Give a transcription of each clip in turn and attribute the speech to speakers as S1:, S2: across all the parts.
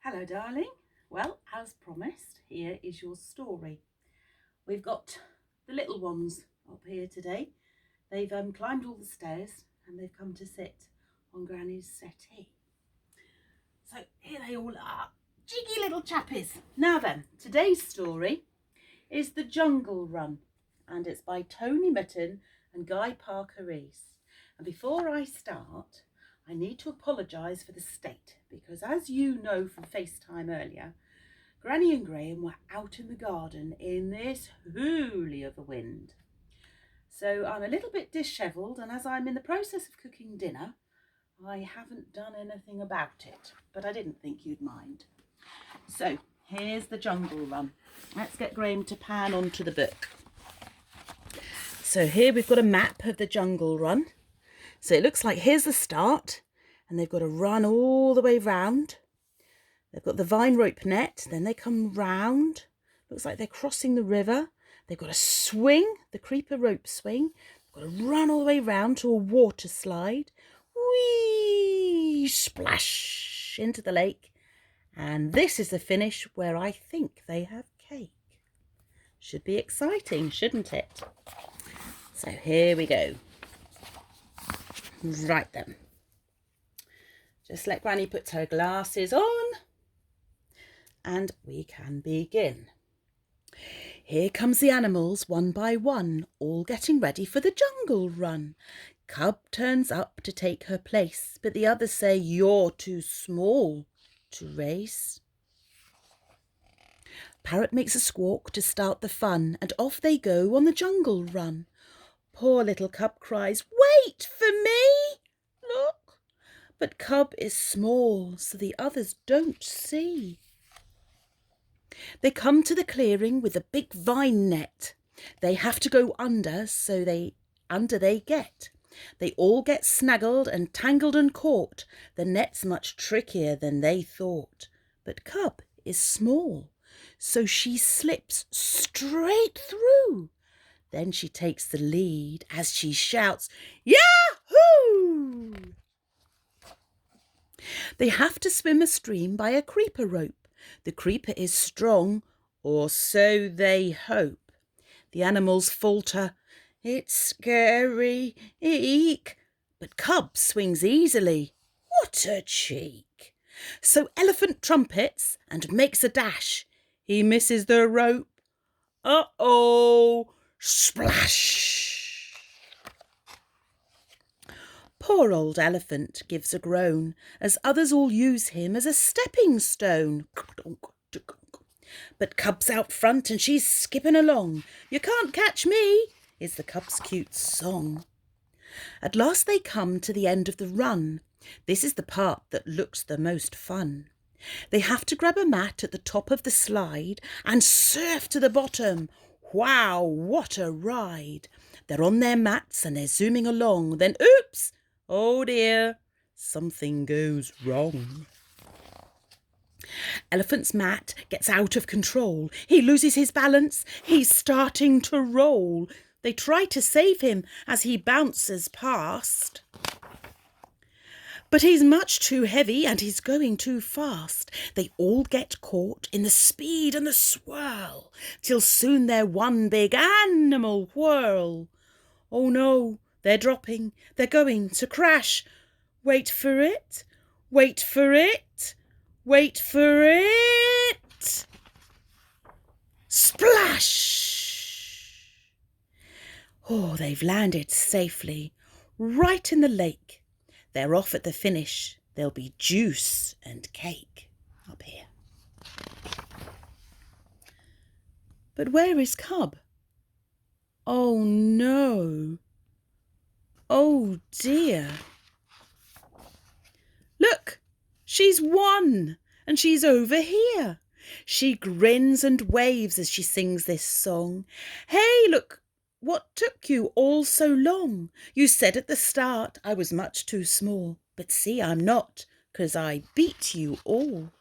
S1: Hello darling. Well, as promised, here is your story. We've got the little ones up here today. They've climbed all the stairs and they've come to sit on Granny's settee. So here they all are, jiggy little chappies. Now then, today's story is The Jungle Run, and it's by Tony Mityon and Guy Parker Rees. And before I start, I need to apologise for the state, because as you know from FaceTime earlier, Granny and Graham were out in the garden in this hoolie of a wind. So I'm a little bit dishevelled, and as I'm in the process of cooking dinner, I haven't done anything about it, but I didn't think you'd mind. So here's The Jungle Run. Let's get Graham to pan onto the book. So here we've got a map of the Jungle Run. So it looks like here's the start, and they've got to run all the way round. They've got the vine rope net, then they come round. Looks like they're crossing the river. They've got to swing, the creeper rope swing. They've got to run all the way round to a water slide. Whee! Splash into the lake. And this is the finish where I think they have cake. Should be exciting, shouldn't it? So here we go. Right then. Just let Granny put her glasses on and we can begin. Here comes the animals one by one, all getting ready for the jungle run. Cub turns up to take her place, but the others say, "You're too small to race." Parrot makes a squawk to start the fun, and off they go on the jungle run. Poor little Cub cries, "Wait for me! Look!" But Cub is small, so the others don't see. They come to the clearing with a big vine net. They have to go under, so under they get. They all get snaggled and tangled and caught. The net's much trickier than they thought. But Cub is small, so she slips straight through. Then she takes the lead as she shouts, "Yahoo!" They have to swim a stream by a creeper rope. The creeper is strong, or so they hope. The animals falter, "It's scary, eek." But Cub swings easily. What a cheek! So Elephant trumpets and makes a dash. He misses the rope. Uh-oh! Splash! Poor old Elephant gives a groan, as others all use him as a stepping stone. But Cub's out front and she's skipping along. "You can't catch me," is the Cub's cute song. At last they come to the end of the run. This is the part that looks the most fun. They have to grab a mat at the top of the slide and surf to the bottom. Wow, what a ride! They're on their mats and they're zooming along. Then oops! Oh dear, something goes wrong. Elephant's mat gets out of control. He loses his balance. He's starting to roll. They try to save him as he bounces past. But he's much too heavy and he's going too fast. They all get caught in the speed and the swirl, till soon they're one big animal whirl. Oh no, they're dropping, they're going to crash. Wait for it, wait for it, wait for it. Splash! Oh, they've landed safely, right in the lake. They're off at the finish. There'll be juice and cake up here. But where is Cub? Oh no. Oh dear. Look, she's won and she's over here. She grins and waves as she sings this song. "Hey, look, what took you all so long? You said at the start I was much too small, but see I'm not, 'cause I beat you all."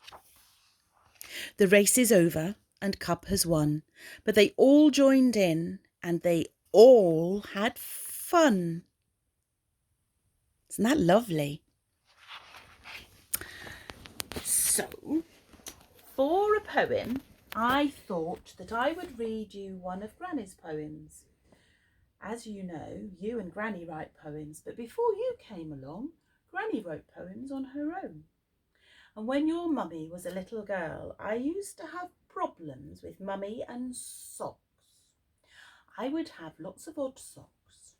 S1: The race is over and Cub has won, but they all joined in and they all had fun. Isn't that lovely? So poem, I thought that I would read you one of Granny's poems. As you know, you and Granny write poems, but before you came along, Granny wrote poems on her own. And when your mummy was a little girl, I used to have problems with mummy and socks. I would have lots of odd socks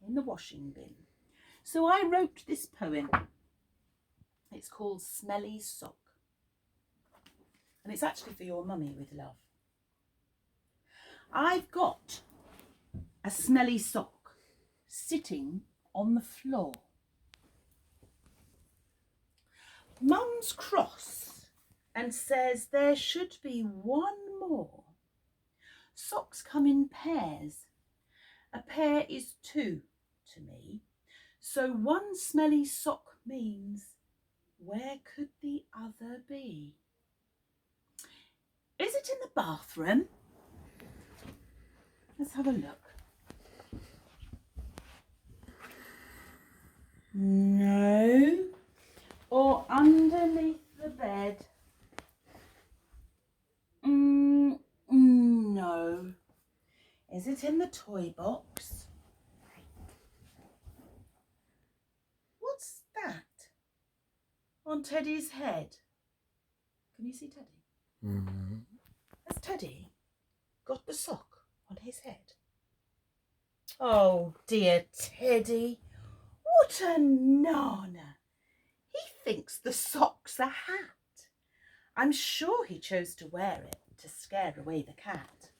S1: in the washing bin. So I wrote this poem. It's called Smelly Sock. And it's actually for your mummy with love. I've got a smelly sock sitting on the floor. Mum's cross and says there should be one more. Socks come in pairs. A pair is two to me. So one smelly sock means, where could the other be? Is it in the bathroom? Let's have a look. No. Or underneath the bed? No. Is it in the toy box? What's that on Teddy's head? Can you see Teddy? Mm-hmm. Has Teddy got the sock on his head? Oh dear Teddy, what a nana. He thinks the sock's a hat. I'm sure he chose to wear it to scare away the cat.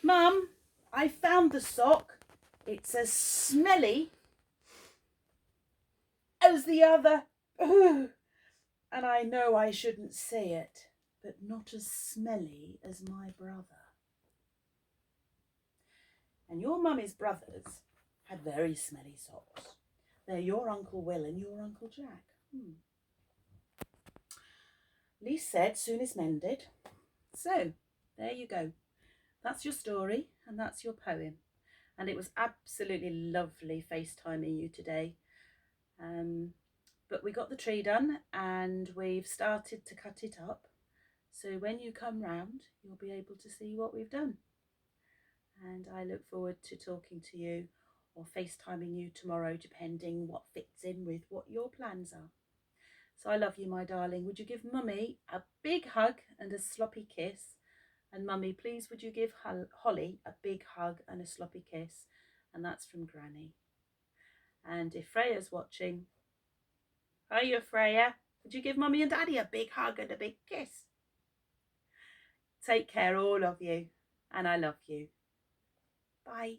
S1: Mum, I found the sock. It's as smelly as the other. Ooh. And I know I shouldn't say it, but not as smelly as my brother. And your mummy's brothers had very smelly socks. They're your Uncle Will and your Uncle Jack. Least said, soon is mended. So, there you go. That's your story and that's your poem. And it was absolutely lovely FaceTiming you today. But we got the tree done and we've started to cut it up. So when you come round, you'll be able to see what we've done. And I look forward to talking to you or FaceTiming you tomorrow, depending what fits in with what your plans are. So I love you, my darling. Would you give Mummy a big hug and a sloppy kiss? And Mummy, please would you give Holly a big hug and a sloppy kiss? And that's from Granny. And if Freya's watching, hiya Freya, would you give Mummy and Daddy a big hug and a big kiss? Take care, all of you, and I love you. Bye.